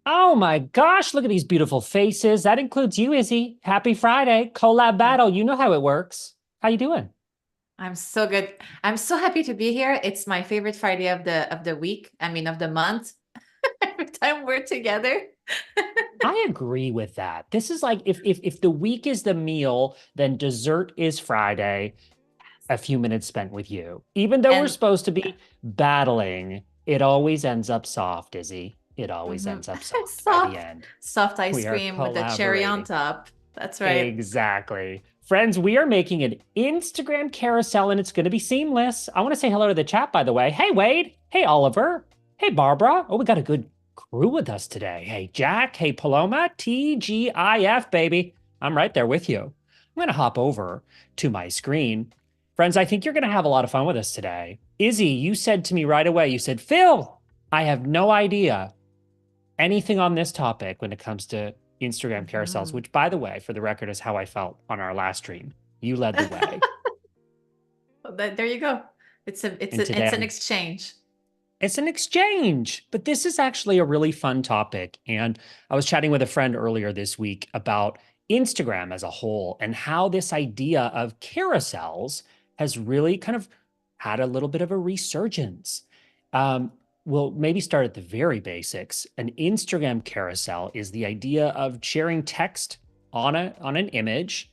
Oh my gosh, look at these beautiful faces. That includes you, Izzy. Happy Friday. I'm Collabattle. You know how it works. How you doing? I'm so good. I'm so happy to be here. It's my favorite Friday of the week. I mean of the month. Every time we're together. I agree with that. This is like if the week is the meal, then dessert is Friday, a few minutes spent with you. Even though we're And supposed to be battling, it always ends up soft, Izzy. It always mhm. ends up soft by the soft, end. soft ice We are cream with the cherry on collaborating. top. That's right. Exactly. Friends, we are making an Instagram carousel and it's going to be seamless. I want to say hello to the chat, by the way. Hey, Wade. Hey, Oliver. Hey, Barbara. Oh, we got a good crew with us today. Hey, Jack. Hey, Paloma. TGIF, baby. I'm right there with you. I'm going to hop over to my screen. Friends, I think you're going to have a lot of fun with us today. Izzy, you said to me right away, you said, Phil, I have no idea anything on this topic when it comes to Instagram carousels, Mhm. which, by the way, for the record, is how I felt on our last stream. You led the way. There you go. And today It's an I'm exchange. it's an exchange, but this is actually a really fun topic. And I was chatting with a friend earlier this week about Instagram as a whole and how this idea of carousels has really kind of had a little bit of a resurgence. Um, we'll maybe start at the very basics. An Instagram carousel is the idea of sharing text on an image,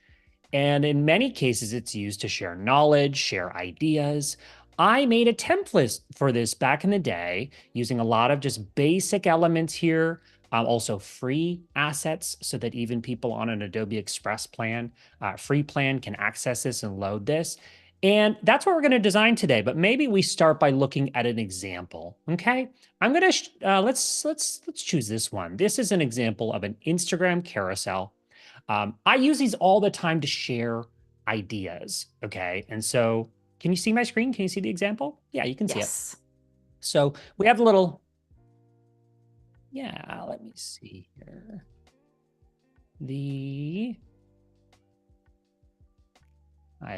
and in many cases, it's used to share knowledge, share ideas. I made a template for this back in the day using a lot of just basic elements here, also free assets so that even people on an Adobe Express plan, free plan, can access this and load this. And that's what we're going to design today. But maybe we start by looking at an example. Okay, I'm going to let's choose this one. This is an example of an Instagram carousel. I use these all the time to share ideas. Okay. And so, can you see my screen? Can you see the example? Yeah, you can see it. Yes. So, we have a little, yeah, let me see here. The,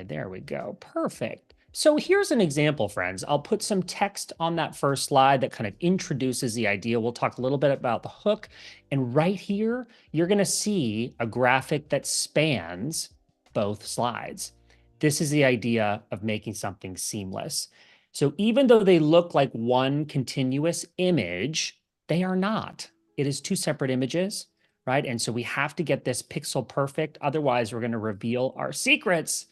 there we go. Perfect. So here's an example, friends. I'll put some text on that first slide that kind of introduces the idea. We'll talk a little bit about the hook. And right here, you're going to see a graphic that spans both slides. This is the idea of making something seamless. So even though they look like one continuous image, they are not. It is two separate images, right? And so we have to get this pixel perfect. Otherwise, we're going to reveal our secrets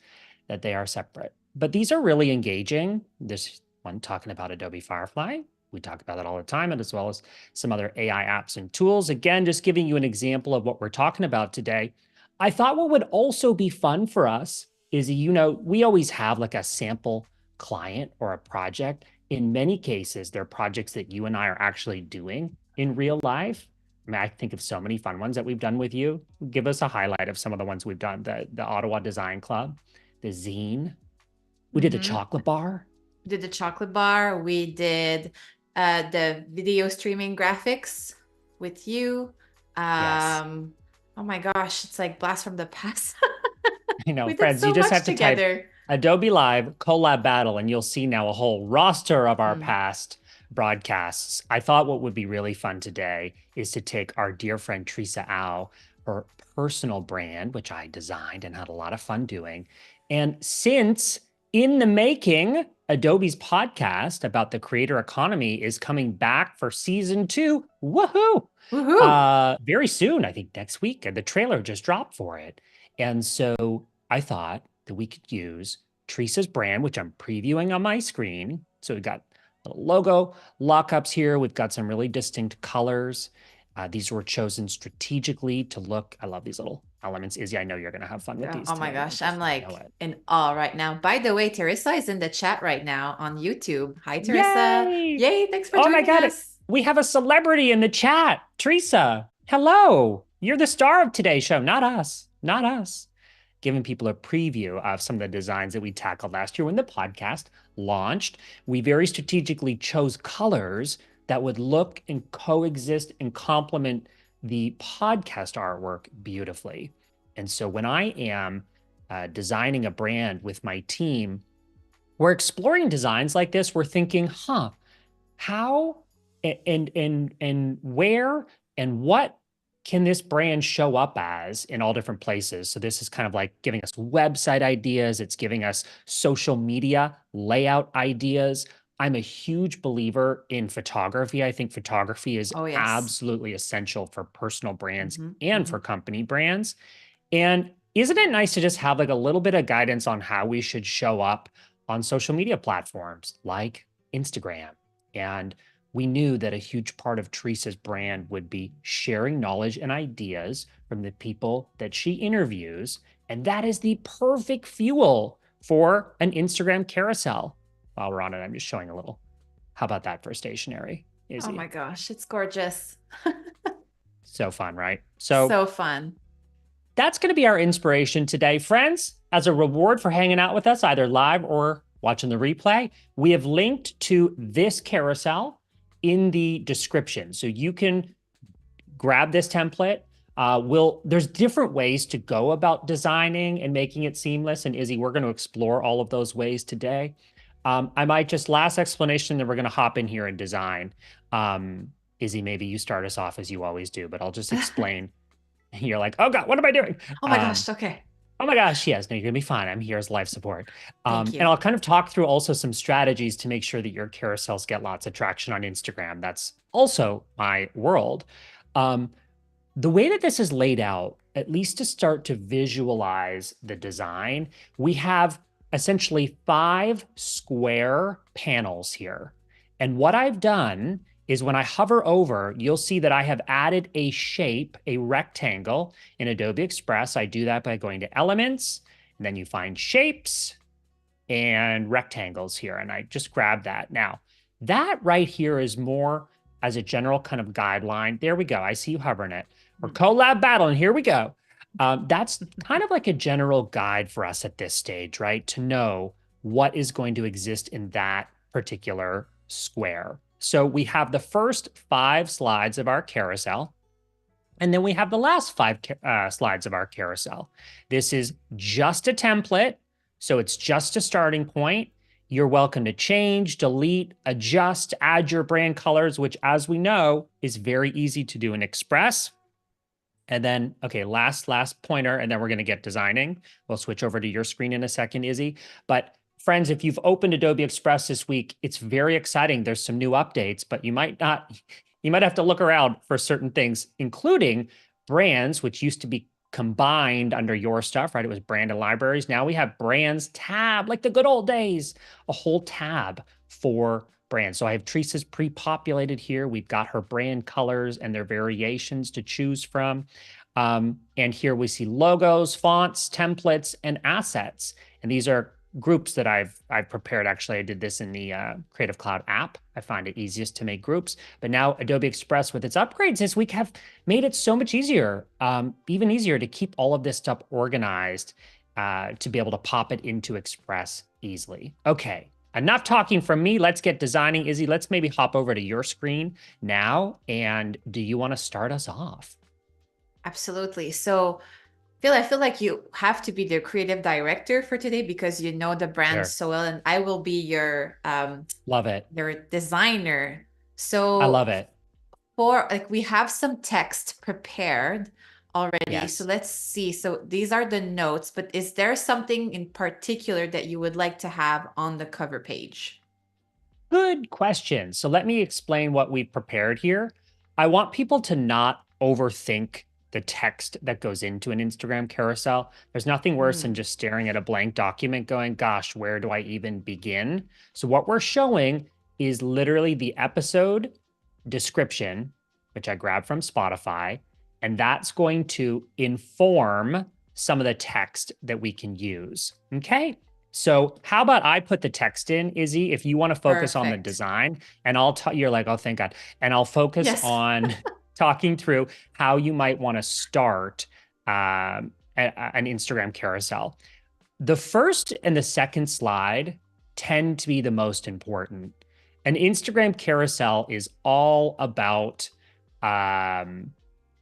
that they are separate. But these are really engaging. This one talking about Adobe Firefly. We talk about that all the time, and as well as some other AI apps and tools. Again, just giving you an example of what we're talking about today. I thought what would also be fun for us is, we always have like a sample client or a project. In many cases, they're projects that you and I are actually doing in real life. I mean, I think of so many fun ones that we've done with you. Give us a highlight of some of the ones we've done. The Ottawa Design Club, the zine. We did the Mm-hmm. chocolate bar. Did the chocolate bar. We did the video streaming graphics with you. Yes. Um, oh my gosh, it's like blast from the past. I know, We did friends, you so just much have to type together. Adobe Live Collabattle, and you'll see now a whole roster of our Mm. past broadcasts. I thought what would be really fun today is to take our dear friend Teresa Au, her personal brand, which I designed and had a lot of fun doing. And since in the making, Adobe's podcast about the creator economy is coming back for season two. Woohoo! Woohoo! Very soon, I think next week. The trailer just dropped for it. And so I thought that we could use Teresa's brand, which I'm previewing on my screen. So we've got little logo lockups here. We've got some really distinct colors. These were chosen strategically to look. I love these little elements. Izzy, I know you're going to have fun with these Oh my today. I gosh, I'm just know like it. in awe right now. By the way, Teresa is in the chat right now on YouTube. Hi, Teresa. Yay! Yay, thanks for Oh my joining God. us. We have a celebrity in the chat. Teresa, hello. You're the star of today's show, not us. Not us. Giving people a preview of some of the designs that we tackled last year when the podcast launched. We very strategically chose colors that would look and coexist and complement the podcast artwork beautifully. And so when I am designing a brand with my team, we're exploring designs like this. We're thinking, how and where And what can this brand show up as in all different places? So this is kind of like giving us website ideas. It's giving us social media layout ideas. I'm a huge believer in photography. I think photography is Oh, yes. absolutely essential for personal brands Hmm. and Hmm. for company brands. And isn't it nice to just have like a little bit of guidance on how we should show up on social media platforms like Instagram? And we knew that a huge part of Teresa's brand would be sharing knowledge and ideas from the people that she interviews. And that is the perfect fuel for an Instagram carousel. While we're on it, I'm just showing a little. How about that for stationery, Oh Izzy? my gosh, it's gorgeous. So fun, right? So So fun. that's going to be our inspiration today, friends. As a reward for hanging out with us, either live or watching the replay, we have linked to this carousel in the description. So you can grab this template. There's different ways to go about designing and making it seamless. And Izzy, we're going to explore all of those ways today. I might just last explanation, then we're going to hop in here and design. Izzy, maybe you start us off as you always do, but I'll just explain. You're like, oh God, what am I doing? Oh my gosh, okay. Oh my gosh, yes, no, you're gonna be fine. I'm here as life support. Thank And you. I'll kind of talk through also some strategies to make sure that your carousels get lots of traction on Instagram. That's also my world. Um, the way that this is laid out, at least to start to visualize the design, we have essentially 5 square panels here. And what I've done is when I hover over, you'll see that I have added a shape, a rectangle in Adobe Express. I do that by going to Elements, and then you find Shapes and Rectangles here. And I just grab that. Now, that right here is more as a general kind of guideline. There we go. I see you hovering it. Or Collabattle, and here we go. That's kind of like a general guide for us at this stage, right? To know what is going to exist in that particular square. So we have the first 5 slides of our carousel. And then we have the last 5 slides of our carousel. This is just a template. So it's just a starting point. You're welcome to change, delete, adjust, add your brand colors, which, as we know, is very easy to do in Express. And then, okay, last pointer, and then we're going to get designing. We'll switch over to your screen in a second, Izzy. But friends, if you've opened Adobe Express this week, it's very exciting. There's some new updates, but you might not, you might have to look around for certain things, including brands, which used to be combined under your stuff, right? It was brand and libraries. Now we have brands tab, like the good old days, a whole tab for brands. So I have Teresa's pre-populated here. We've got her brand colors and their variations to choose from. And here we see logos, fonts, templates, and assets. And these are groups that I've prepared. Actually, I did this in the Creative Cloud app. I find it easiest to make groups. But now Adobe Express with its upgrades this week have made it so much easier, even easier to keep all of this stuff organized to be able to pop it into Express easily. Okay, enough talking from me. Let's get designing. Izzy, let's maybe hop over to your screen now. And do you want to start us off? Absolutely. So, Phil, I feel like you have to be the creative director for today because you know the brand Sure. so well, and I will be Love it. your designer. I So love it. for like we have some text prepared already. So Yes. let's see. So these are the notes, but is there something in particular that you would like to have on the cover page? Good question. So let me explain what we've prepared here. I want people to not overthink the text that goes into an Instagram carousel. There's nothing worse than Mm, just staring at a blank document going, gosh, where do I even begin? So what we're showing is literally the episode description, which I grabbed from Spotify, and that's going to inform some of the text that we can use. Okay. So how about I put the text in, Izzy, if you want to focus on the perfect. design, and I'll tell you're like, oh, thank God. And I'll focus Yes. on talking through how you might want to start an Instagram carousel. The first and the second slide tend to be the most important. An Instagram carousel is all about um,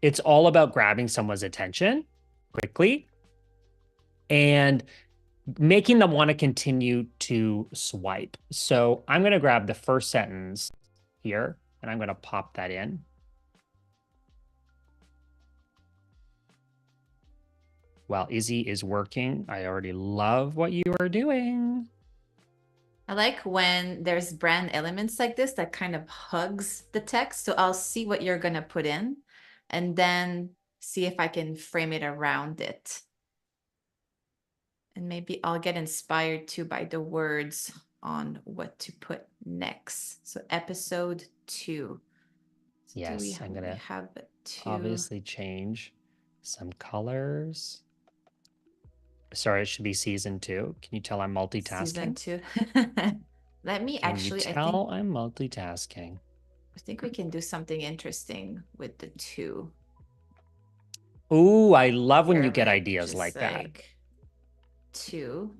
it's all about grabbing someone's attention quickly and making them want to continue to swipe. So I'm going to grab the first sentence here and I'm going to pop that in. while Izzy is working. I already love what you are doing. I like when there's brand elements like this that kind of hugs the text. So I'll see what you're gonna put in and then see if I can frame it around it. And maybe I'll get inspired too by the words on what to put next. So episode 2. So do we Yes, I'm we gonna have 2? obviously change some colors. Sorry, it should be season 2. Can you tell I'm Season multitasking? 2. Let me Can you actually, I think tell I'm multitasking? we can do something interesting with the 2. Ooh, I love when you Here, get like ideas just like that. like 2.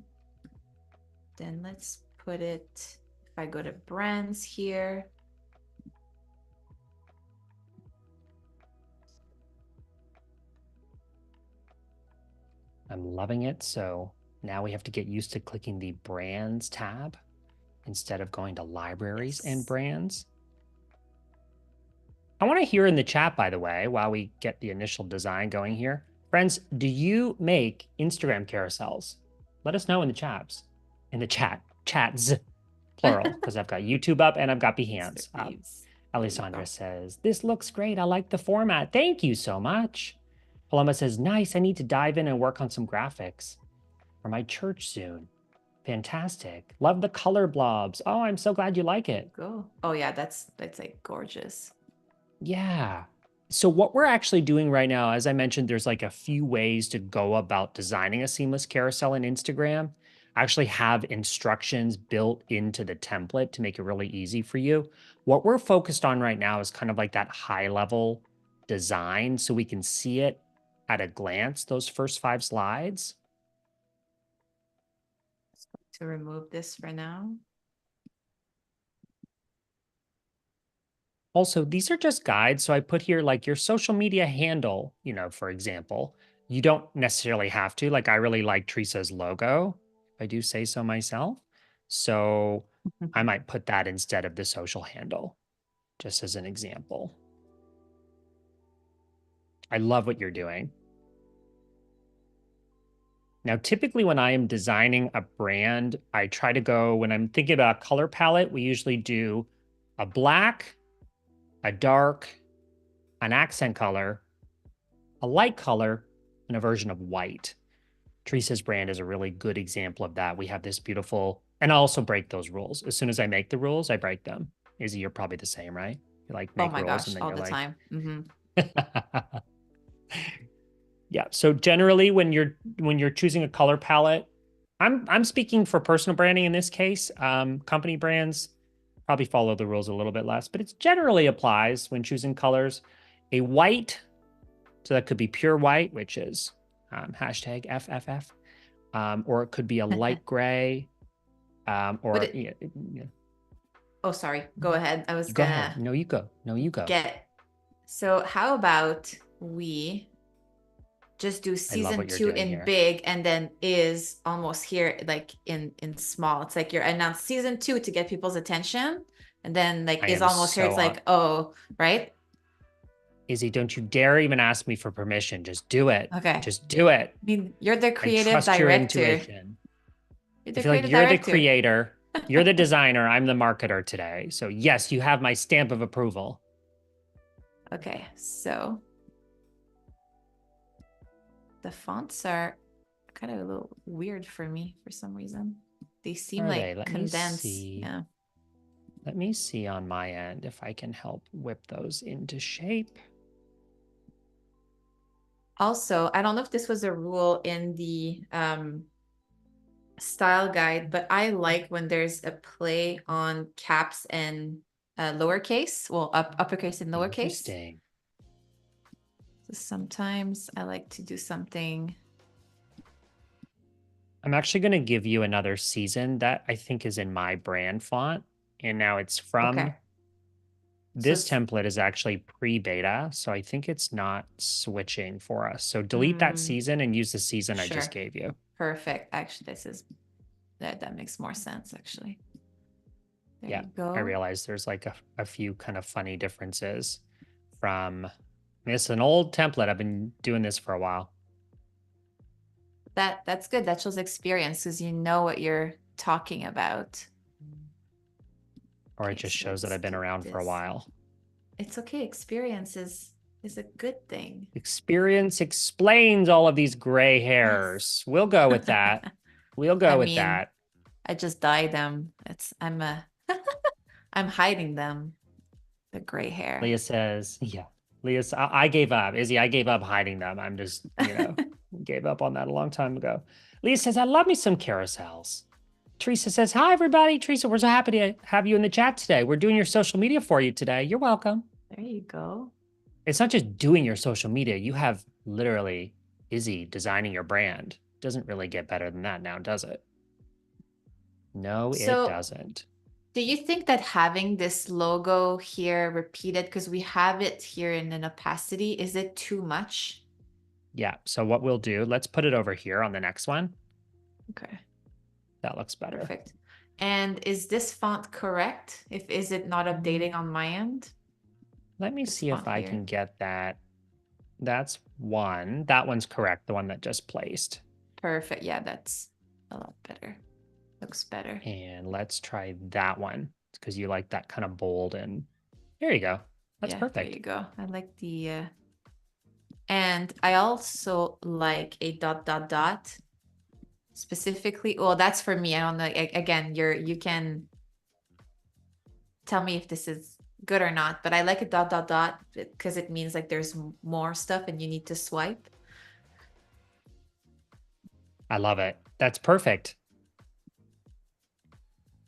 Then let's put it, if I go to brands here. I'm loving it. So now we have to get used to clicking the brands tab instead of going to libraries and Yes. brands. I want to hear in the chat, by the way, while we get the initial design going here. Friends, do you make Instagram carousels? Let us know in the chats. In the chats, plural, because I've got YouTube up and I've got Mr. Behance up. Beeves. There you Alessandra go. says, this looks great. I like the format. Thank you so much. Paloma says, nice. I need to dive in and work on some graphics for my church soon. Fantastic. Love the color blobs. Oh, I'm so glad you like it. Go. Oh yeah, that's like gorgeous. Yeah. So what we're actually doing right now, as I mentioned, there's like a few ways to go about designing a seamless carousel in Instagram. I actually have instructions built into the template to make it really easy for you. What we're focused on right now is kind of like that high level design so we can see it at a glance, those first 5 slides. To remove this for now. Also, these are just guides. So I put here like your social media handle, for example. You don't necessarily have to. Like, I really like Teresa's logo, if I do say so myself. So I might put that instead of the social handle, just as an example. I love what you're doing. Now, typically when I am designing a brand, I try to go, when I'm thinking about a color palette, we usually do a black, a dark, an accent color, a light color, and a version of white. Teresa's brand is a really good example of that. We have this beautiful, and I also break those rules. As soon as I make the rules, I break them. Izzy, you're probably the same, right? You like Oh make my rules gosh, and then all you're the like, time. Mm-hmm. yeah. So generally, when you're choosing a color palette, I'm speaking for personal branding in this case. Company brands probably follow the rules a little bit less, but it generally applies when choosing colors. A white, so that could be pure white, which is hashtag FFF, or it could be a light gray, Would or it, oh sorry, go ahead. I was go ahead. gonna No, you go. No, you go. get, so how about we just do I love season what you're 2 doing in here. big and then is almost here like in small. It's like you're announced season 2 to get people's attention, and then like I is am almost here. so It's on. like, oh, right? Izzy, don't you dare even ask me for permission. Just do it. Okay. Just do it. I mean, you're the I creative trust your director. intuition. You're I the feel like creative you're the director. creator, you're the designer, I'm the marketer today. So, yes, you have my stamp of approval. Okay, so the fonts are kind of a little weird for me for some reason. They seem Are they? like Let me condensed. see. Yeah. Let me see on my end if I can help whip those into shape. Also, I don't know if this was a rule in the style guide, but I like when there's a play on caps and lowercase, well, uppercase and lowercase. Interesting. So sometimes I like to do something. I'm actually going to give you another season that I think is in my brand font. And now it's from Okay. So this it's template is actually pre-beta. So I think it's not switching for us. So delete that mm, season and use the season I just sure. gave you. Perfect. Actually, this is that makes more sense actually. There Yeah, you I go. realize there's like a few kind of funny differences from, I mean, it's an old template. I've been doing this for a while. That's good. That shows experience because you know what you're talking about. Or it Okay, just so shows that let's I've been do around for a this. while. It's okay. Experience is a good thing. Experience explains all of these gray Yes. hairs. We'll go with that. We'll I go with mean, that. I just dye them. I'm hiding them, the gray hair. Leah says, yeah. I gave up. Izzy, I gave up hiding them. I'm just, gave up on that a long time ago. Leah says, I love me some carousels. Teresa says, hi, everybody. Teresa, we're so happy to have you in the chat today. We're doing your social media for you today. You're welcome. There you go. It's not just doing your social media. You have literally Izzy designing your brand. Doesn't really get better than that now, does it? No, it So doesn't. do you think that having this logo here repeated, because we have it here in an opacity, is it too much? Yeah. So what we'll do, let's put it over here on the next one. Okay, That looks better. perfect. And is this font correct? If is it not updating on my end? Let me This see if font I here. can get that. That's one. That one's correct, the one that just placed. Perfect. Yeah, that's a lot better. Looks better. And let's try that one because you like that kind of bold and there you go. That's Yeah, there perfect. you go. I like the and I also like a dot dot dot specifically. Well, that's for me. I don't know. Again, you can tell me if this is good or not, but I like a dot dot dot because it means like there's more stuff and you need to swipe. I love it. That's perfect.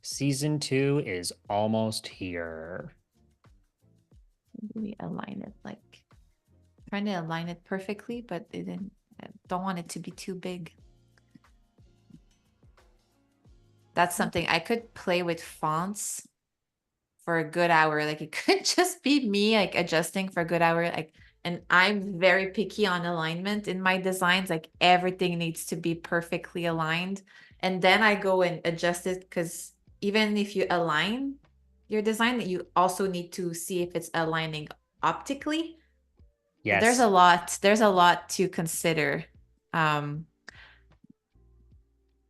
Season 2 is almost here. We align it like trying to align it perfectly, but it didn't. I don't want it to be too big. That's something I could play with fonts for a good hour. Like it could just be me like adjusting for a good hour. Like, and I'm very picky on alignment in my designs. Like everything needs to be perfectly aligned. And then I go and adjust it because even if you align your design, you also need to see if it's aligning optically. Yes. There's a lot to consider. Um,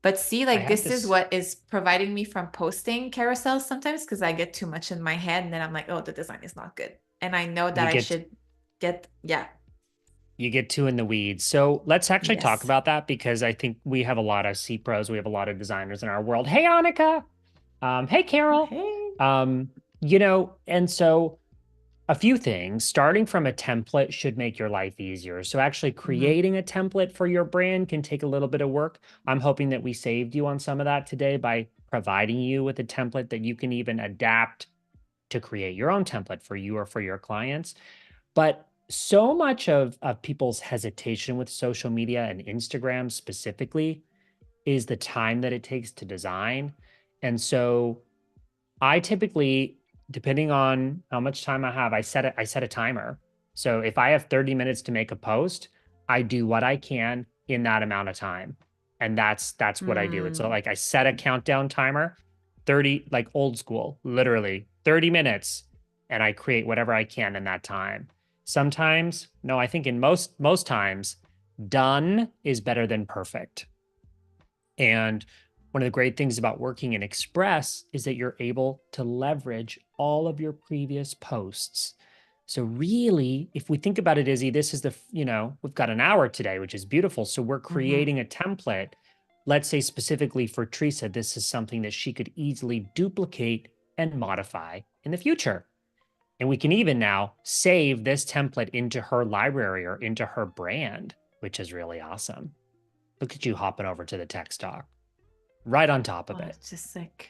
but see, I like had this is this. what is providing me from posting carousels sometimes because I get too much in my head and then I'm like, oh, the design is not good. And I know that You I get should get, yeah, you get too in the weeds. So let's actually talk yes. about that because I think we have a lot of C pros. We have a lot of designers in our world. Hey, Annika. Hey, Carol. Hey. Um, and so a few things, starting from a template should make your life easier. So actually Mhm. creating a template for your brand can take a little bit of work. I'm hoping that we saved you on some of that today by providing you with a template that you can even adapt to create your own template for you or for your clients. But so much of people's hesitation with social media and Instagram specifically is the time that it takes to design. And so I typically, depending on how much time I have, I set a timer. So if I have 30 minutes to make a post, I do what I can in that amount of time. And that's what I do. It's Mm. like I set a countdown timer, 30, like old school, literally 30 minutes, and I create whatever I can in that time. Sometimes, no, I think in most times, done is better than perfect. And one of the great things about working in Express is that you're able to leverage all of your previous posts. So really, if we think about it, Izzy, this is we've got an hour today, which is beautiful. So we're Mhm. creating a template. Let's say specifically for Teresa, this is something that she could easily duplicate and modify in the future. And we can even now save this template into her library or into her brand, which is really awesome. Look at you hopping over to the text doc right on top of Oh, it. it's just like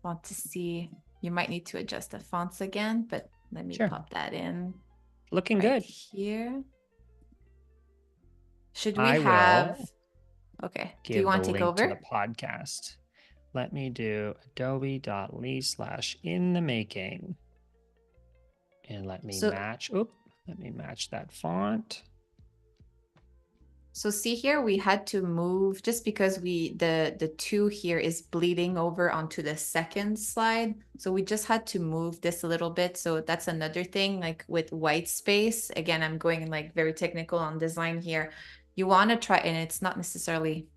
want to see. You might need to adjust the fonts again, but let me Sure. pop that in Looking right good. here. Should we I have, will okay, do you give the want to take link to the over? podcast. Let me do adobe.ly/in the making. And let me So match. Let me match that font. So see here, we had to move just because the two here is bleeding over onto the second slide. So we just had to move this a little bit. So that's another thing, like with white space. Again, I'm going like very technical on design here. you want to try, and it's not necessarily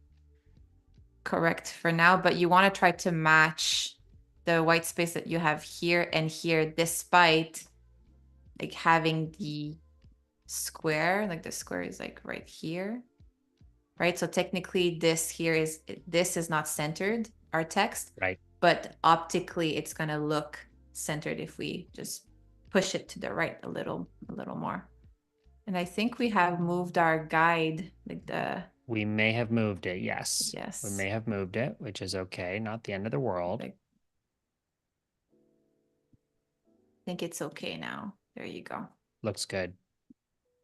correct for now, but you want to try to match the white space that you have here and here, despite like having the square, like the square is like right here, right? So technically this is not centered, our text, Right. but optically it's going to look centered if we just push it to the right a little more. And I think we have moved our guide, like We may have moved it. Yes. We yes, may have moved it, which is okay. Not the end of the world. like, I think it's okay now. There you go. Looks good.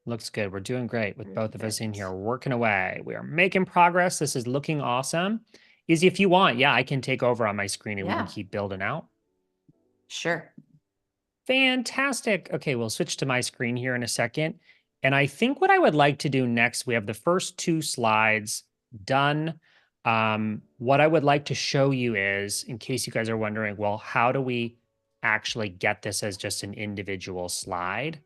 Looks good. We're doing great with both of us in here. Perfect. We're working away. We are making progress. This is looking awesome. Izzy, if you want, yeah, I can take over on my screen and we can Yeah, keep building out. sure. Fantastic. Okay, we'll switch to my screen here in a second. And I think what I would like to do next, we have the first two slides done. What I would like to show you is, in case you guys are wondering, well, how do we actually get this as just an individual slide?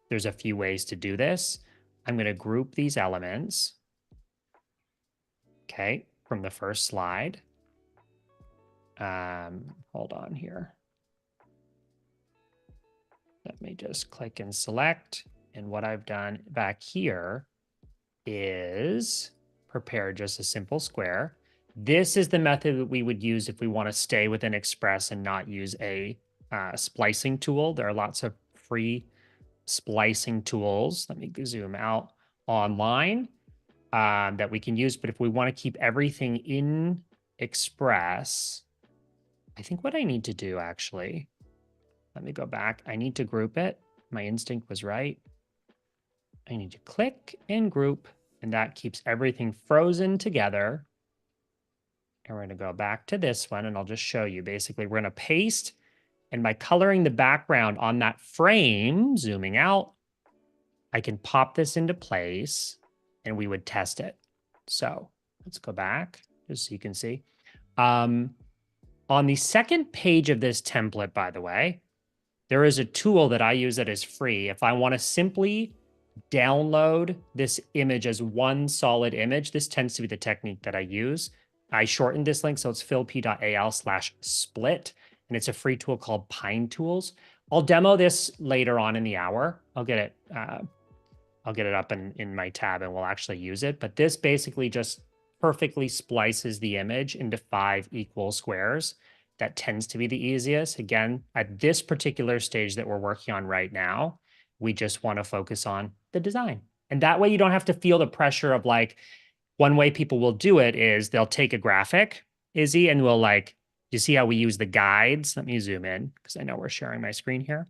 There's a few ways to do this. I'm going to group these elements, okay, from the first slide. Hold on here. Let me just click and select. And what I've done back here is prepare just a simple square. This is the method that we would use if we want to stay within Express and not use a splicing tool. There are lots of free splicing tools. Let me zoom out online that we can use. But if we want to keep everything in Express, I think what I need to do actually, let me go back. I need to group it. My instinct was right. I need to click and group, and that keeps everything frozen together. And we're going to go back to this one, and I'll just show you. Basically, we're going to paste, and by coloring the background on that frame, zooming out, I can pop this into place, and we would test it. So let's go back, just so you can see. On the second page of this template, by the way, there is a tool that I use that is free. If I want to simply download this image as one solid image, this tends to be the technique that I use. I shortened this link, so it's philp.al/split, and it's a free tool called Pine Tools. I'll demo this later on in the hour. I'll get it up in my tab and we'll actually use it. But this basically just perfectly splices the image into 5 equal squares. That tends to be the easiest. Again, at this particular stage that we're working on right now, we just want to focus on the design. And that way you don't have to feel the pressure of like, one way people will do it is they'll take a graphic, Izzy, and we'll like, you see how we use the guides? Let me zoom in because I know we're sharing my screen here.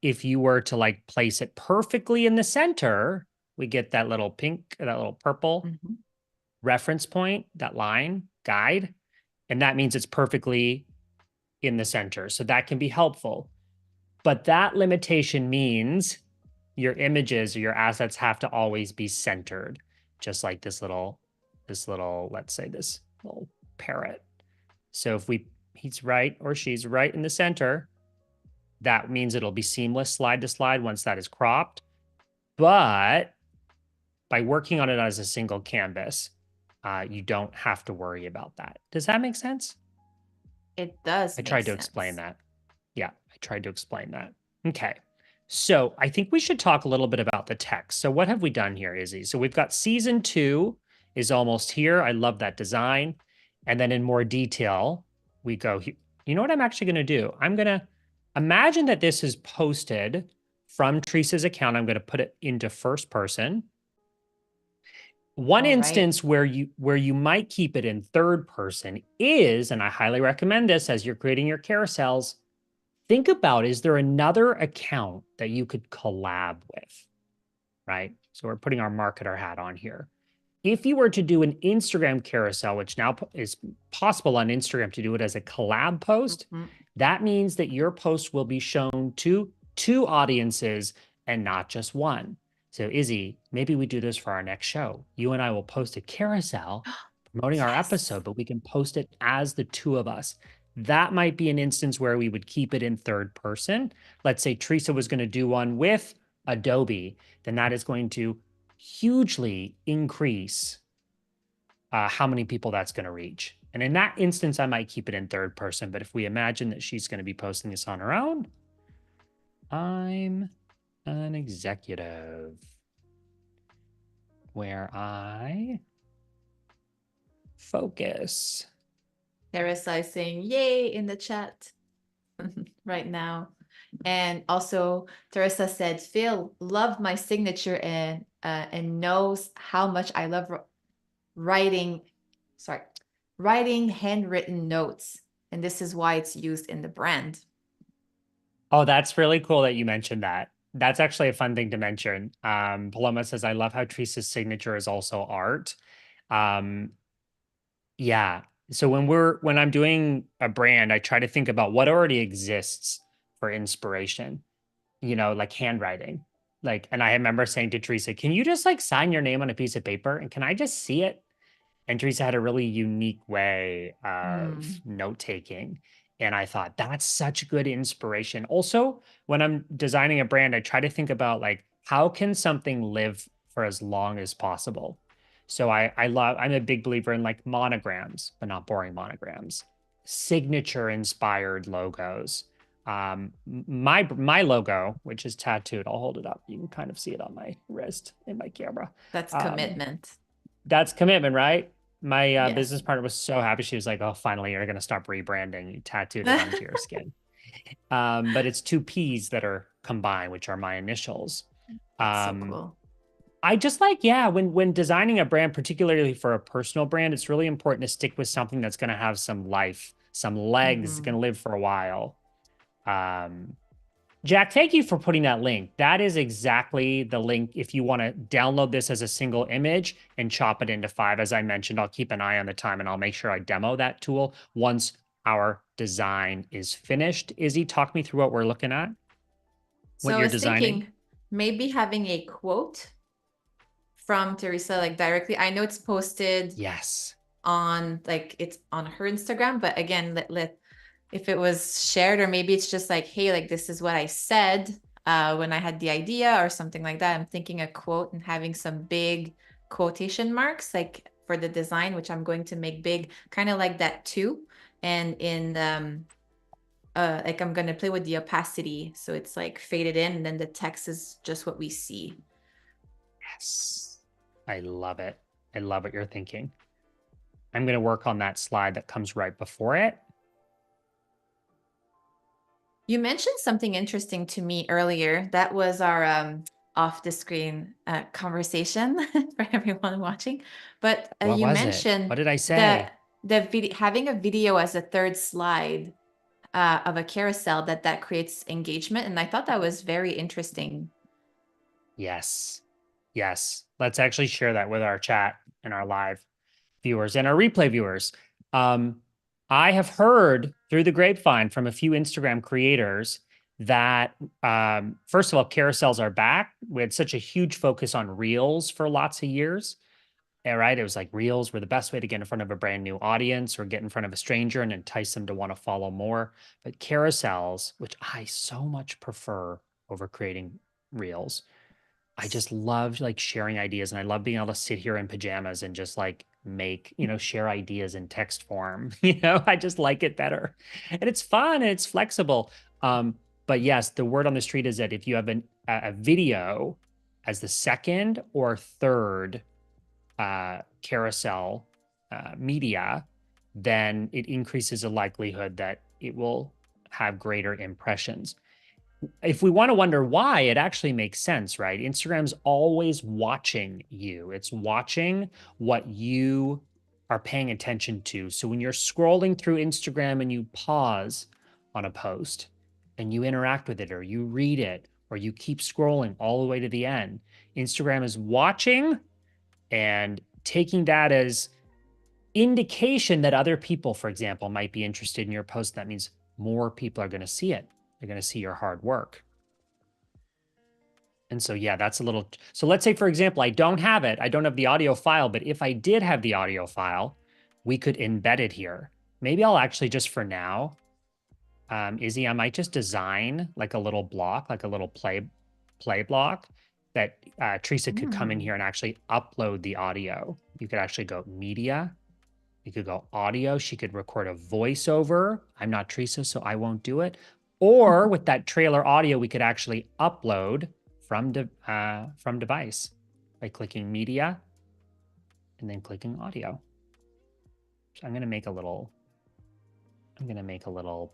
If you were to like place it perfectly in the center, we get that little pink, that little purple reference point, that line, guide. And that means it's perfectly in the center. So that can be helpful. But that limitation means your images or your assets have to always be centered, just like this little, let's say this little parrot. So if he's right or she's right in the center, that means it'll be seamless slide to slide once that is cropped. But by working on it as a single canvas, you don't have to worry about that. Does that make sense? It does I make tried to explain sense. that. Yeah, I tried to explain that. Okay. So I think we should talk a little bit about the text. So what have we done here, Izzy? So we've got season 2 is almost here. I love that design. And then in more detail, we go here. You know what I'm actually going to do? I'm going to imagine that this is posted from Teresa's account. I'm going to put it into first person. One All right. instance where you might keep it in third person is, and I highly recommend this as you're creating your carousels, think about, is there another account that you could collab with, right? So we're putting our marketer hat on here. If you were to do an Instagram carousel, which now is possible on Instagram to do it as a collab post, that means that your post will be shown to 2 audiences and not just one. So Izzy, maybe we do this for our next show. You and I will post a carousel promoting our Yes. episode, but we can post it as the 2 of us. That might be an instance where we would keep it in third person. Let's say Teresa was going to do one with Adobe, then that is going to hugely increase how many people that's going to reach. And in that instance, I might keep it in third person. But if we imagine that she's going to be posting this on her own, I'm an executive where I focus. Teresa is saying yay in the chat right now. And also Teresa said, Phil loved my signature and knows how much I love writing, sorry, writing handwritten notes. And this is why it's used in the brand. Oh, that's really cool that you mentioned that. That's actually a fun thing to mention. Paloma says, I love how Teresa's signature is also art. Um, yeah. So when I'm doing a brand, I try to think about what already exists for inspiration, like handwriting. And I remember saying to Teresa, can you just like sign your name on a piece of paper and can I just see it? And Teresa had a really unique way of Mm. note taking. And I thought that's such good inspiration. Also, when I'm designing a brand, I try to think about like how can something live for as long as possible. So I'm a big believer in like monograms, but not boring monograms, signature inspired logos. My logo, which is tattooed, I'll hold it up. You can kind of see it on my wrist in my camera. That's Um, commitment. that's commitment, right? My Yes. business partner was so happy. She was like, "Oh, finally, you're gonna stop rebranding. You tattooed it onto your skin." But it's two P's that are combined, which are my initials. That's so Um, cool. I just like, yeah, when designing a brand, particularly for a personal brand, it's really important to stick with something that's going to have some life, some legs, going Mhm. to live for a while. Um, Jack, thank you for putting that link. That is exactly the link if you want to download this as a single image and chop it into 5. As I mentioned, I'll keep an eye on the time and I'll make sure I demo that tool once our design is finished. Izzy, talk me through what we're looking at, So what I you're was designing. thinking maybe having a quote from Teresa, like directly. I know it's posted Yes. on like it's on her Instagram, but again, let if it was shared, or maybe it's just like, hey, like this is what I said when I had the idea or something like that. I'm thinking a quote and having some big quotation marks like for the design, which I'm going to make big, kind of like that too. And in like I'm gonna play with the opacity, so it's like faded in, and then the text is just what we see. Yes. I love it. I love what you're thinking. I'm going to work on that slide that comes right before it. You mentioned something interesting to me earlier. That was our off the screen conversation for everyone watching. But What you was it? What mentioned did I the say? video, having a video as a third slide of a carousel that creates engagement, and I thought that was very interesting. Yes. Yes. Let's actually share that with our chat and our live viewers and our replay viewers. Um, I have heard through the grapevine from a few Instagram creators that, first of all, carousels are back. We had such a huge focus on reels for lots of years. Right? It was like reels were the best way to get in front of a brand new audience or get in front of a stranger and entice them to want to follow more. But carousels, which I so much prefer over creating reels, I just love like sharing ideas and I love being able to sit here in pajamas and just like make, share ideas in text form. I just like it better. And it's fun and it's flexible. But yes, the word on the street is that if you have a video as the second or third carousel media, then it increases the likelihood that it will have greater impressions. If we want to wonder why, it actually makes sense, right? Instagram's always watching you. It's watching what you are paying attention to. So when you're scrolling through Instagram and you pause on a post and you interact with it or you read it or you keep scrolling all the way to the end, Instagram is watching and taking that as indication that other people, for example, might be interested in your post. That means more people are going to see it. They're going to see your hard work. And so, yeah, that's a little. So let's say, for example, I don't have it. I don't have the audio file, but if I did have the audio file, we could embed it here. Maybe I'll actually just for now, Izzy, I might just design like a little block, like a little play block, that Teresa could come in Mm. here and actually upload the audio. You could actually go media. You could go audio. She could record a voiceover. I'm not Teresa, so I won't do it. Or with that trailer audio, we could actually upload from device by clicking media and then clicking audio. So I'm going to make a little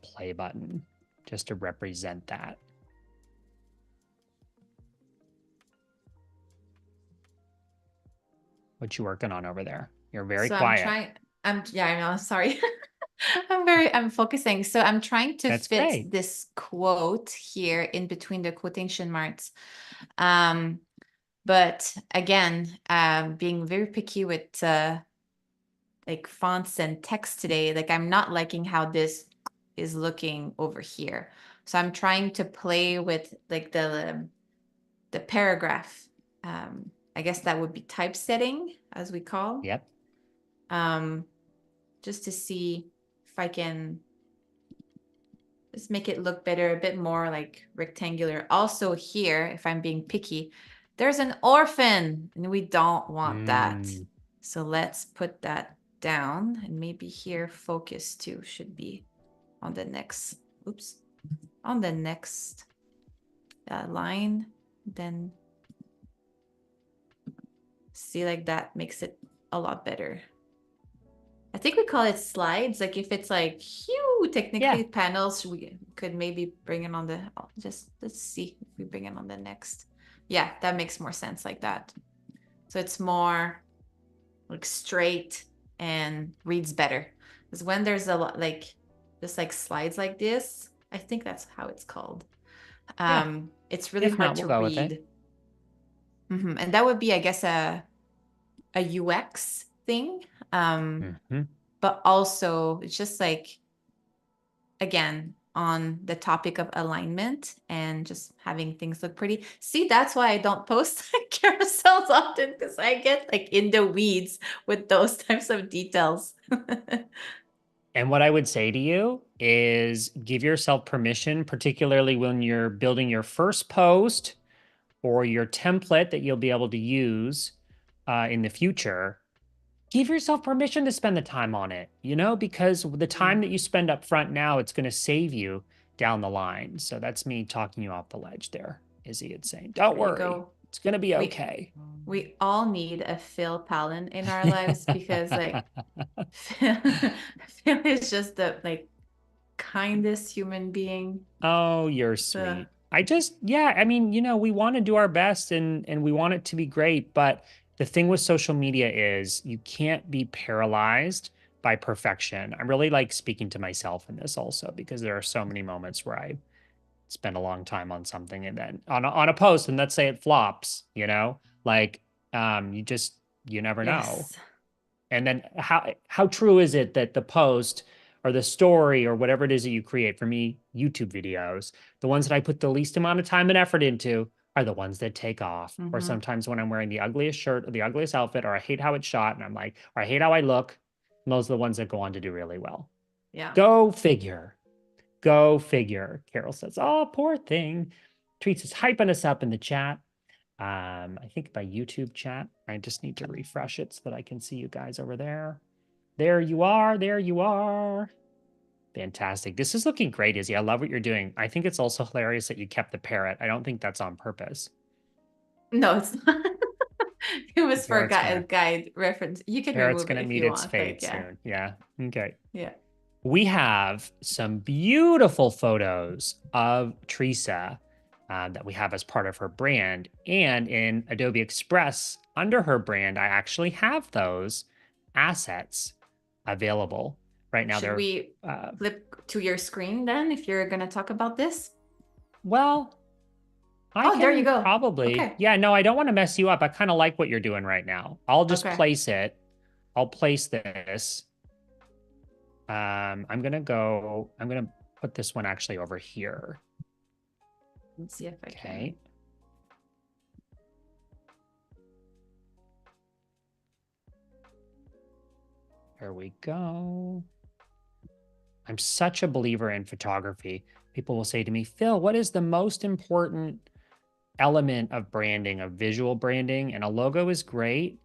play button just to represent that. What you working on over there? You're very So I'm quiet. trying, yeah, I know, sorry. I'm focusing. So I'm trying to That's fit great. this quote here in between the quotation marks. But again, being very picky with like fonts and text today, like I'm not liking how this is looking over here. So I'm trying to play with like the paragraph. I guess that would be typesetting, as we call. Yep. Just to see if I can just make it look better, a bit more like rectangular. Also here, if I'm being picky, there's an orphan and we don't want that. So let's put that down, and maybe here focus too should be on the next, oops, on the next line. Then see, like that makes it a lot better. I think we call it slides. Like if it's like huge, technically Yeah. panels, we could maybe bring it on the, just let's see if we bring it on the next. Yeah, that makes more sense like that. So it's more like straight and reads better. Because when there's a lot like just like slides like this, I think that's how it's called. Yeah. It's really If hard not, we'll to go with it. read. And that would be, I guess, a UX thing. But also it's just like, again, on the topic of alignment and just having things look pretty. See, that's why I don't post carousels often, because I get like in the weeds with those types of details. And what I would say to you is give yourself permission, particularly when you're building your first post or your template that you'll be able to use in the future. Give yourself permission to spend the time on it, because the time that you spend up front now, it's going to save you down the line. So that's me talking you off the ledge there, Izzy is saying. Don't There you worry. go. It's going to be We okay. we all need a Phil Pallen in our lives, because like Phil, Phil is just the like kindest human being. Oh, you're The sweet. Yeah, I mean, we want to do our best and we want it to be great, but the thing with social media is you can't be paralyzed by perfection. I'm really like speaking to myself in this also because there are so many moments where I spend a long time on something and then on a post and let's say it flops, like you never know. yes. And then how true is it that the post or the story or whatever it is that you create, for me, YouTube videos, the ones that I put the least amount of time and effort into are the ones that take off. Or sometimes when I'm wearing the ugliest shirt or the ugliest outfit, or I hate how it's shot and I'm like, or I hate how I look, and those are the ones that go on to do really well. Yeah. Go figure. Go figure. Carol says, oh, poor thing. Tweets is hyping us up in the chat. I think by YouTube chat. I just need to refresh it so that I can see you guys over there. There you are. There you are. Fantastic. This is looking great, Izzy. I love what you're doing. I think it's also hilarious that you kept the parrot. I don't think that's on purpose. No, it's not. It The was for a parrot's gonna guide reference. You can parrot's remove it gonna if meet you its want. Like, fate yeah. soon. Yeah. Okay. Yeah. We have some beautiful photos of Teresa that we have as part of her brand. And in Adobe Express, under her brand, I actually have those assets available right now. Should They're, we flip to your screen then if you're going to talk about this? well, I Oh, there you can go. probably, Okay. yeah, no, I don't want to mess you up. I kind of like what you're doing right now. I'll just Okay. place it. I'll place this. I'm going to put this one actually over here. Let's see if I can. Okay. There we go. I'm such a believer in photography. People will say to me, Phil, what is the most important element of branding, of visual branding, and a logo is great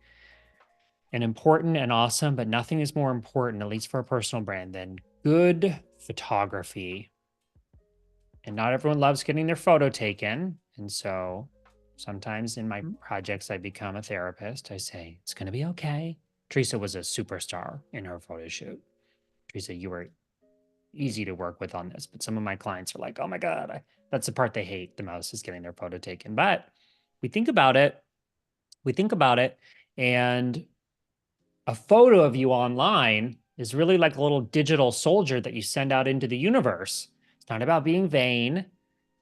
and important and awesome, but nothing is more important, at least for a personal brand, than good photography. And not everyone loves getting their photo taken. And so sometimes in my projects, I become a therapist. I say, it's going to be okay. Teresa was a superstar in her photo shoot. Teresa, you were easy to work with on this, but some of my clients are like, oh my God, that's the part they hate the most is getting their photo taken. But we think about it, and a photo of you online is really like a little digital soldier that you send out into the universe. It's not about being vain.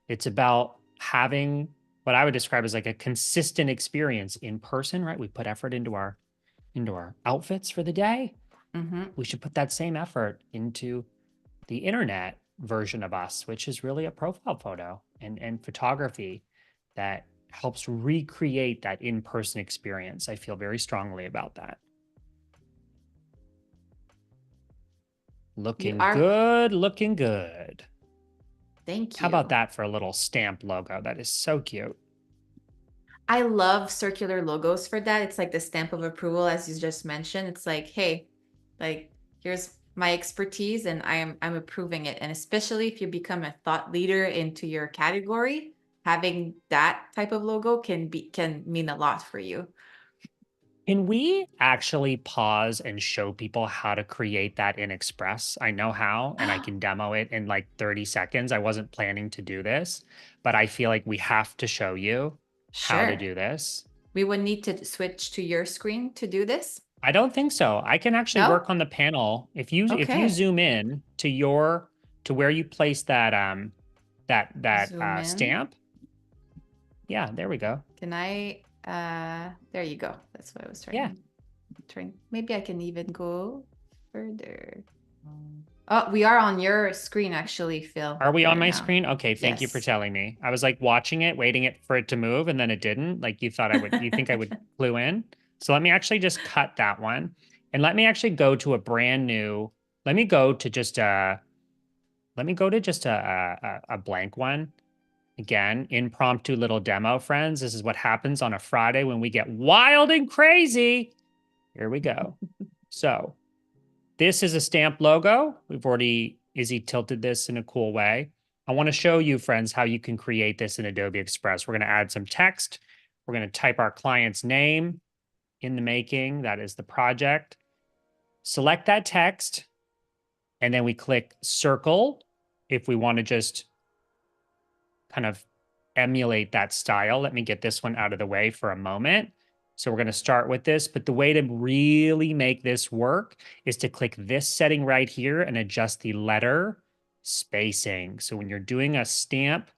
It's about having what I would describe as like a consistent experience in person, right? We put effort into our outfits for the day. Mm-hmm. We should put that same effort into the internet version of us, which is really a profile photo and photography that helps recreate that in-person experience. I feel very strongly about that. You Looking are. good, looking good. Thank How about you. that for a little stamp logo? That is so cute. I love circular logos for that. It's like the stamp of approval, as you just mentioned. It's like, hey, like here's my expertise and I'm approving it. And especially if you become a thought leader into your category, having that type of logo can mean a lot for you. Can we actually pause and show people how to create that in Express? I know how, and I can demo it in like 30 seconds. I wasn't planning to do this, but I feel like we have to show you how to Sure. do this. We would need to switch to your screen to do this. I don't think so. I can actually No? work on the panel. If you Okay. zoom in to where you place that Zoom in. stamp. Yeah, there we go. Can I there you go. That's what I was Yeah. trying. Maybe I can even go further. Oh, we are on your screen actually, Phil, Are we on right my now. screen? Okay, thank you for Yes. telling me. I was like watching it, waiting it for it to move, and then it didn't. Like you think I would clue in. So let me actually just cut that one. And let me actually go to a brand new, let me go to just a, let me go to just a blank one. Again, impromptu little demo, friends. This is what happens on a Friday when we get wild and crazy. Here we go. So this is a stamp logo. We've already Izzy tilted this in a cool way. I want to show you, friends, how you can create this in Adobe Express. We're going to add some text. We're going to type our client's name in the making. That is the project. Select that text, and then we click circle if we want to just kind of emulate that style. Let me get this one out of the way for a moment. So we're going to start with this, but the way to really make this work is to click this setting right here and adjust the letter spacing. So when you're doing a stamp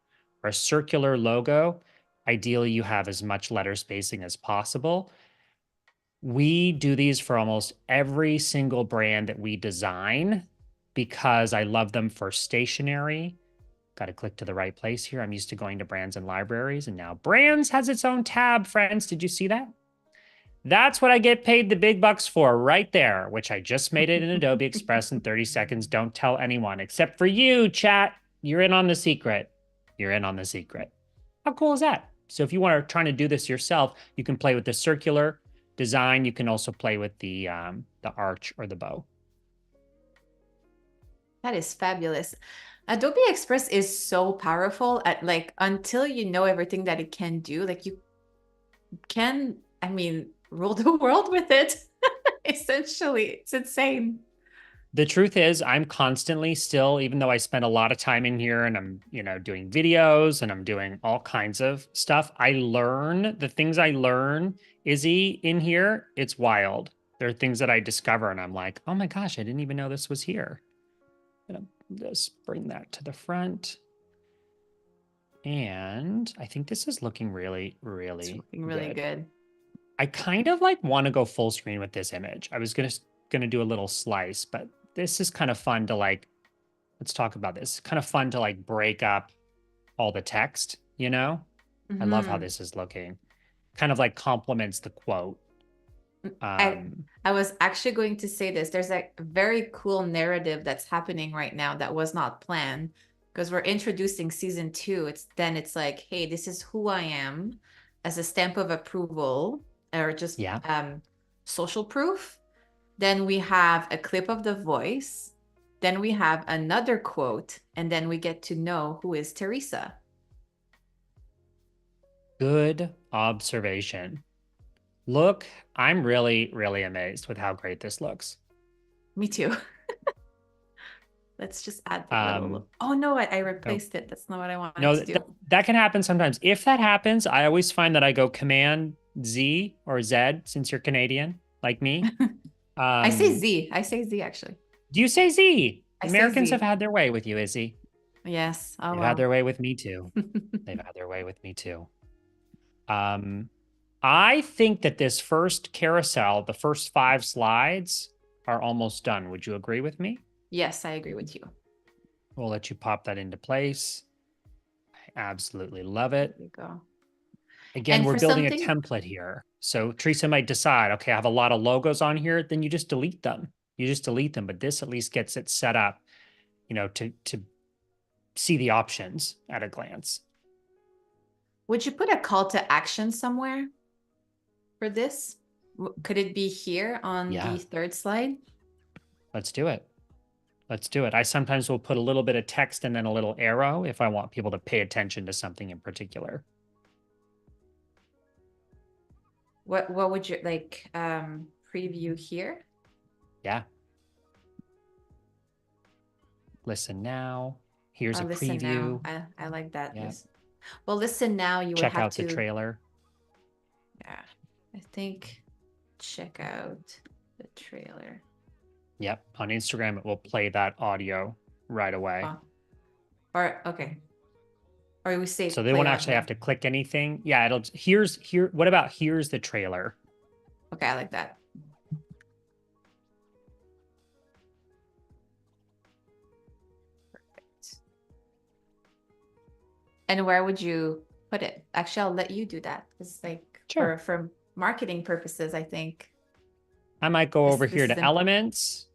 or a circular logo, ideally you have as much letter spacing as possible. We do these for almost every single brand that we design because I love them for stationery. Got to click to the right place here. I'm used to going to brands and libraries, and now brands has its own tab, friends. Did you see that? That's what I get paid the big bucks for right there, which I just made it in Adobe Express in 30 seconds. Don't tell anyone except for you, chat. You're in on the secret. You're in on the secret. How cool is that? So if you want to try to do this yourself, you can play with the circular design. You can also play with the arch or the bow. That is fabulous. Adobe Express is so powerful at like until you know everything that it can do, like you can, I mean, rule the world with it. Essentially, it's insane. The truth is, I'm constantly still, even though I spend a lot of time in here and I'm, doing videos and I'm doing all kinds of stuff, I learn the things I learn, Izzy, in here. It's wild. There are things that I discover and I'm like, oh my gosh, I didn't even know this was here. I'm gonna just bring that to the front. And I think this is looking really, It's really looking really good. good. I kind of like want to go full screen with this image. I was gonna do a little slice, but this is kind of fun to like, let's talk about this. Kind of fun to like break up all the text, you know? I love how Hmm. this is looking. Kind of like complements the quote. I Um, I was actually going to say this. There's a very cool narrative that's happening right now that was not planned. because we're introducing season 2. It's like, hey, this is who I am as a stamp of approval or just Yeah. social proof. Then we have a clip of the voice. Then we have another quote, and then we get to know who is Teresa. Good observation. Look, I'm really, really amazed with how great this looks. Me too. Let's just add the Um, little. Oh no, I oh, replaced it. That's not what I wanted no, to do. that can happen sometimes. If that happens, I always find that I go Command Z or Z since you're Canadian, like me. I say Um, Z. I say Z actually. do you say Z? I say Americans have Z. had their way with you, Izzy. Yes. Oh They've had well. their way with me too. They've had their way with me too. Um, I think that this first carousel, the first 5 slides, are almost done. Would you agree with me? Yes, I agree with you. We'll let you pop that into place. I absolutely love There it. you go. Again, And we're for building a something, template here. So Teresa might decide, okay, I have a lot of logos on here, then you just delete them. You just delete them, but this at least gets it set up, to see the options at a glance. would you put a call to action somewhere for this? Could it be here on the Yeah, third slide? let's do it. Let's do it. I sometimes will put a little bit of text and then a little arrow if I want people to pay attention to something in particular. What would you like preview here? Yeah. Listen now. Here's Oh, a listen now. preview. I like that. Yeah. Well, listen now, you would Check have out the to, trailer. yeah, I think check out the trailer. Yep. On Instagram, it will play that audio right away. Oh, or okay. Or we say So they play won't on actually have here. to click anything. Yeah, what about here's the trailer? Okay, I like that. Perfect. And where would you put it? Actually, I'll let you do that. It's like Sure. for marketing purposes, I think I might go over this here is to important. elements,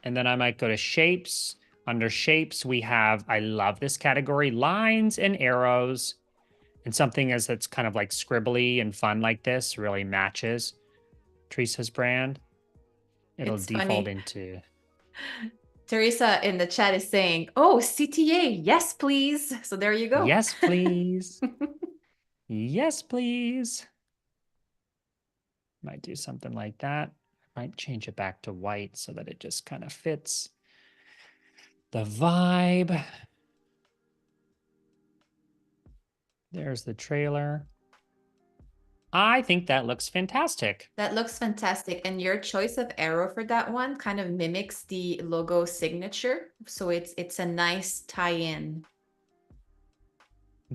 and then I might go to shapes. Under shapes, we have, I love this category, lines and arrows. And something that's kind of like scribbly and fun like this really matches Teresa's brand. It'll It's default funny. into Teresa in the chat is saying, "Oh, CTA, yes, please." So there you go. yes, please. Yes, please. Might do something like that. Might change it back to white so that it just kind of fits the vibe. There's the trailer. I think that looks fantastic. That looks fantastic. And your choice of arrow for that one kind of mimics the logo signature. So it's a nice tie-in.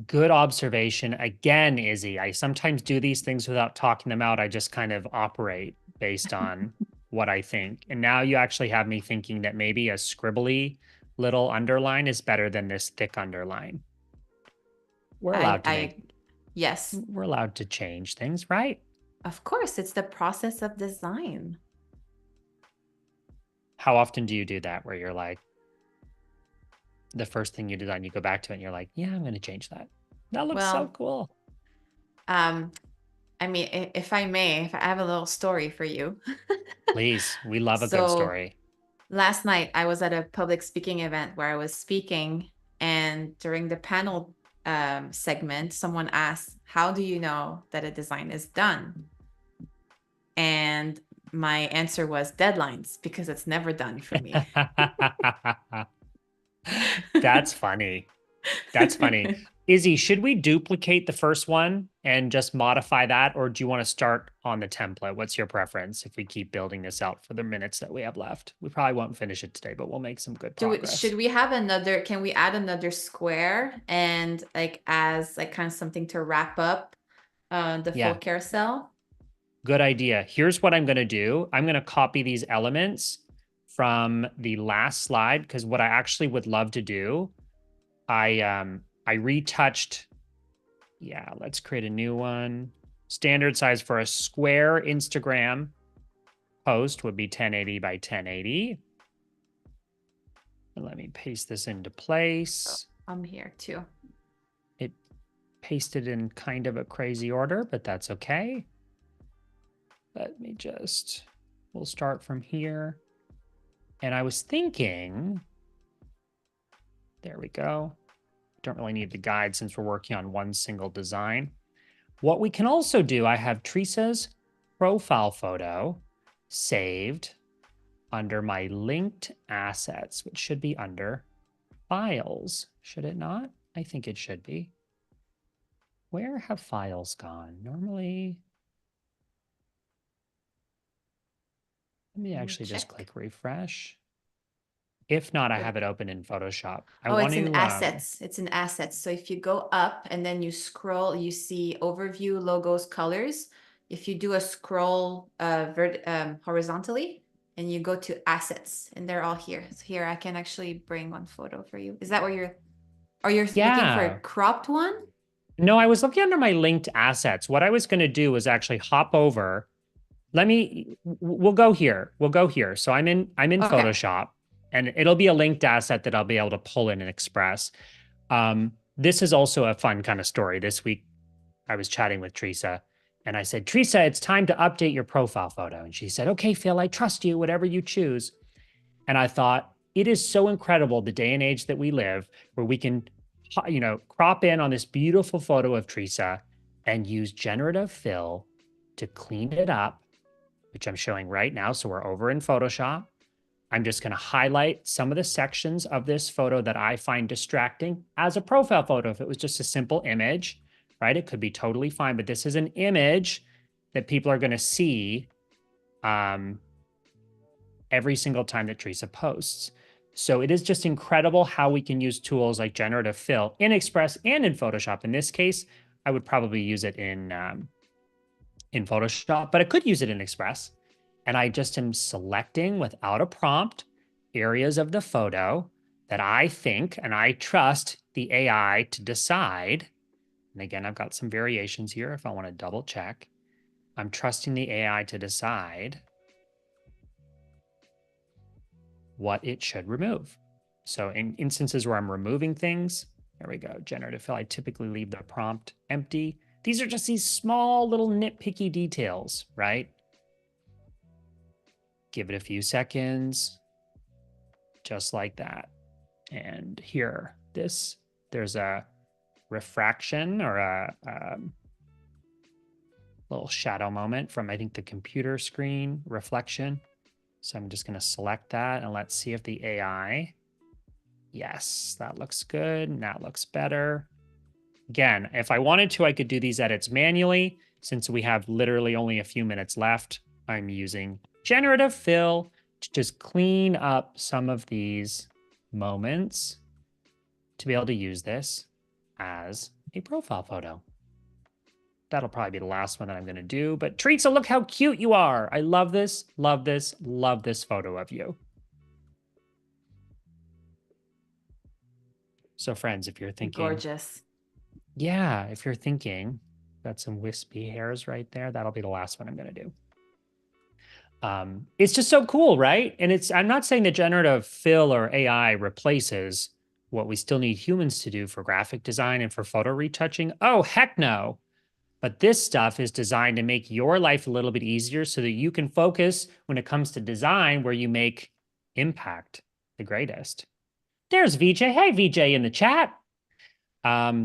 Good observation. Again, Izzy, I sometimes do these things without talking them out. I just kind of operate based on what I think. And now you actually have me thinking that maybe a scribbly little underline is better than this thick underline. We're allowed to make, Yes, we're allowed to change things, right? of course, it's the process of design. How often do you do that where you're like, the first thing you design, you go back to it and you're like, yeah, I'm going to change that. That looks so Well, cool. um, I mean, if I may, if I have a little story for you. Please, we love a good So story. last night I was at a public speaking event where I was speaking, and during the panel segment, someone asked, "How do you know that a design is done?" And my answer was deadlines, because it's never done for me. That's funny. That's funny. Izzy, should we duplicate the first one and just modify that, or do you want to start on the template? What's your preference if we keep building this out for the minutes that we have left? We probably won't finish it today, but we'll make some good progress. Should we have another, can we add another square and like as like kind of something to wrap up the full Yeah, carousel? good idea. Here's what I'm going to do. I'm going to copy these elements from the last slide because what I actually would love to do, I retouched. Yeah, let's create a new one. Standard size for a square Instagram post would be 1080 by 1080. And let me paste this into place. I'm here too. It pasted in kind of a crazy order, but that's okay. Let me just, we'll start from here. And I was thinking, there we go. Don't really need the guide since we're working on one single design. What we can also do, I have Teresa's profile photo saved under my linked assets, which should be under files. Should it not? I think it should be. Where have files gone? Normally, let me actually just Check. click refresh. If not, I Good. have it open in Photoshop. I Oh, want it's in to, assets. It's in assets. So if you go up and then you scroll, you see overview, logos, colors. If you do a scroll horizontally and you go to assets, and they're all here. So here I can actually bring one photo for you. Is that what you're, or you're looking for a yeah. cropped one? No, I was looking under my linked assets. What I was going to do was actually hop over. We'll go here. We'll go here. So I'm in Okay. Photoshop, and it'll be a linked asset that I'll be able to pull in and express. This is also a fun kind of story. This week, I was chatting with Teresa, and I said, Teresa, it's time to update your profile photo. And she said, okay, Phil, I trust you, whatever you choose. And I thought, it is so incredible the day and age that we live where we can, crop in on this beautiful photo of Teresa and use generative fill to clean it up, which I'm showing right now. So we're over in Photoshop. I'm just going to highlight some of the sections of this photo that I find distracting as a profile photo. If it was just a simple image, right, it could be totally fine. But this is an image that people are going to see every single time that Teresa posts. So it is just incredible how we can use tools like generative fill in Express and in Photoshop. In this case, I would probably use it in Photoshop, but I could use it in Express. And I just am selecting without a prompt areas of the photo that I think and I trust the AI to decide. And again, I've got some variations here if I want to double check. I'm trusting the AI to decide what it should remove. So in instances where I'm removing things, there we go, generative fill, I typically leave the prompt empty. These are just these small little nitpicky details, right? Give it a few seconds, just like that. And here, there's a refraction or a little shadow moment from, I think, the computer screen reflection. So I'm just going to select that and let's see if the AI, yes, that looks good. And that looks better. Again, if I wanted to, I could do these edits manually. Since we have literally only a few minutes left, I'm using generative fill to just clean up some of these moments to be able to use this as a profile photo. That'll probably be the last one that I'm going to do. But Teresa, look how cute you are. I love this, love this, love this photo of you. So friends, if you're thinking, Gorgeous. yeah, if you're thinking, got some wispy hairs right there, that'll be the last one I'm going to do. It's just so cool, right? And I'm not saying that generative fill or AI replaces what we still need humans to do for graphic design and for photo retouching. Oh, heck no. But this stuff is designed to make your life a little bit easier so that you can focus when it comes to design where you make impact the greatest. There's VJ. Hey, VJ in the chat.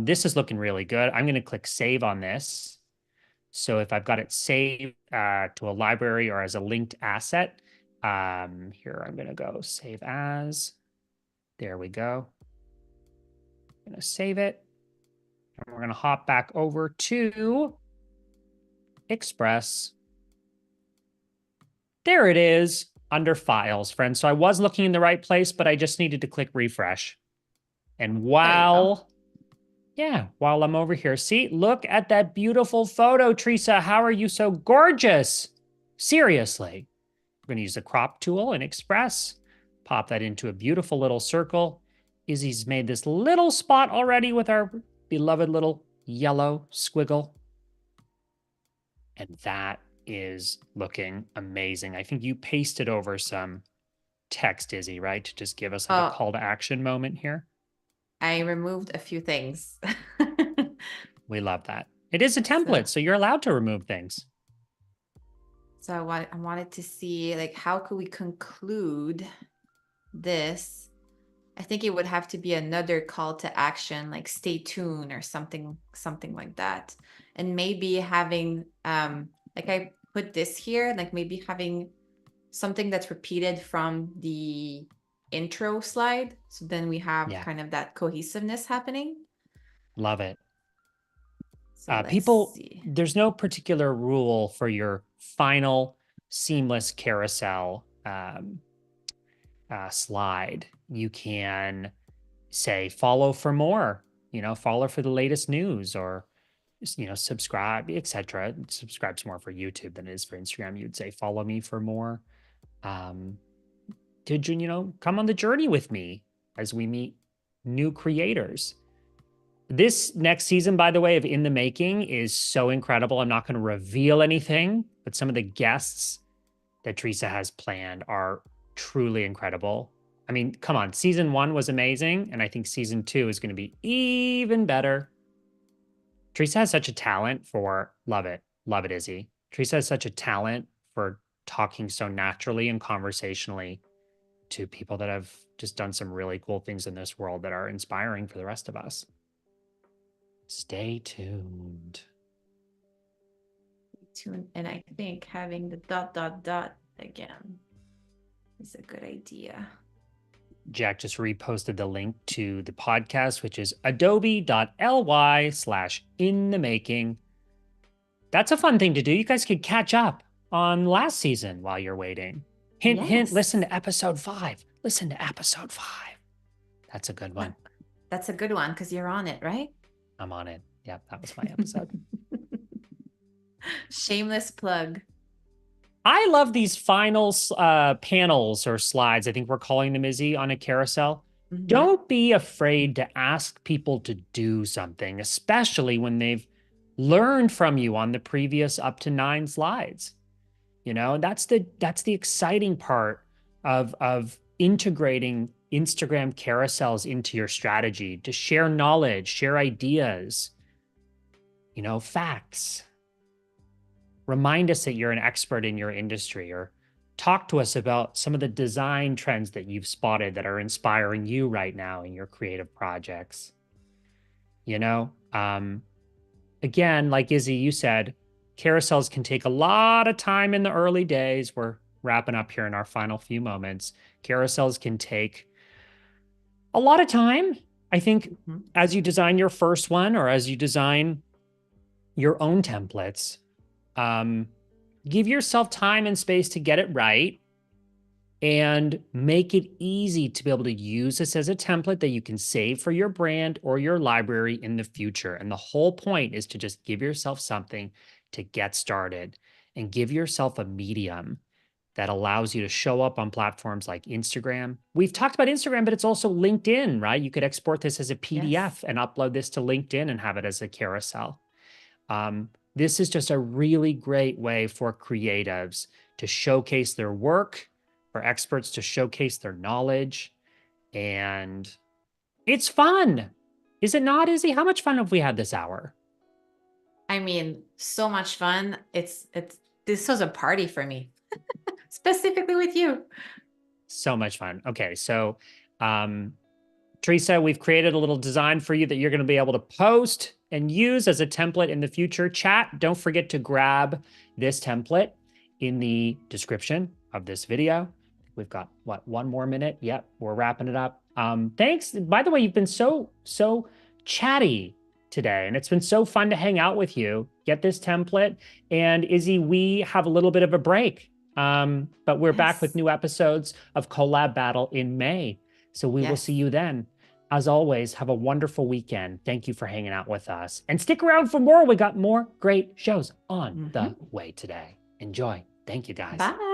This is looking really good. I'm going to click save on this. So if I've got it saved to a library or as a linked asset, here I'm going to go save as. There we go. I'm going to save it. And we're going to hop back over to Express. There it is under files, friends. So I was looking in the right place, but I just needed to click refresh. And There you go. while I'm over here, see, look at that beautiful photo, Teresa. How are you so gorgeous? Seriously. We're going to use the crop tool in Express, pop that into a beautiful little circle. Izzy's made this little spot already with our beloved little yellow squiggle. And that is looking amazing. I think you pasted over some text, Izzy, right? To just give us like a call to action moment here. I removed a few things. We love that. It is a So, template, so you're allowed to remove things. so I wanted to see like how could we conclude this? I think it would have to be another call to action, like stay tuned or something like that. And maybe having like I put this here, like maybe having something that's repeated from the intro slide. So then we have Yeah, kind of that cohesiveness happening. love it. So let's People, see. there's no particular rule for your final seamless carousel slide. You can say follow for more, follow for the latest news, or subscribe, etc. Subscribe's more for YouTube than it is for Instagram. You'd say follow me for more. Um, did come on the journey with me as we meet new creators. This next season, by the way, of In the Making is so incredible. I'm not going to reveal anything, but some of the guests that Teresa has planned are truly incredible. I mean, come on, season 1 was amazing, and I think season 2 is going to be even better. Teresa has such a talent for love it, Izzy. Teresa has such a talent for talking so naturally and conversationally to people that have just done some really cool things in this world that are inspiring for the rest of us. Stay tuned. And I think having the dot dot dot again is a good idea. Jack just reposted the link to the podcast, which is adobe.ly/in-the-making. That's a fun thing to do. You guys could catch up on last season while you're waiting. Hint, hint, listen Yes. to episode 5. Listen to episode 5. That's a good one. That's a good one because you're on it, right? I'm on it. Yep, that was my episode. Shameless plug. I love these final panels or slides. I think we're calling them, Izzy, on a carousel. Don't be afraid to ask people to do something, especially when they've learned from you on the previous up to 9 slides. That's the exciting part of integrating Instagram carousels into your strategy to share knowledge, share ideas, facts. Remind us that you're an expert in your industry, or talk to us about some of the design trends that you've spotted that are inspiring you right now in your creative projects. You know, um, Again, like Izzy, you said, carousels can take a lot of time in the early days. We're wrapping up here in our final few moments. Carousels can take a lot of time. I think as you design your first one, or as you design your own templates, give yourself time and space to get it right, and make it easy to be able to use this as a template that you can save for your brand or your library in the future. And the whole point is to just give yourself something to get started, and give yourself a medium that allows you to show up on platforms like Instagram. We've talked about Instagram, but it's also LinkedIn, right? You could export this as a PDF and upload this to LinkedIn and have it as a carousel. This is just a really great way for creatives to showcase their work, for experts to showcase their knowledge, and it's fun. Is it not, Izzy? How much fun have we had this hour? I mean, so much fun. It's this was a party for me, specifically with you. So much fun. Okay, so Teresa, we've created a little design for you that you're going to be able to post and use as a template in the future. Chat, don't forget to grab this template in the description of this video. We've got, what, 1 more minute? Yep, we're wrapping it up. Thanks. By the way, you've been so chatty today, and it's been so fun to hang out with you. Get this template. And Izzy, we have a little bit of a break, but we're back with new episodes of Collabattle in May. So we will see you then. As always, have a wonderful weekend. Thank you for hanging out with us. And stick around for more. We got more great shows on the way today. Enjoy. Thank you, guys. Bye.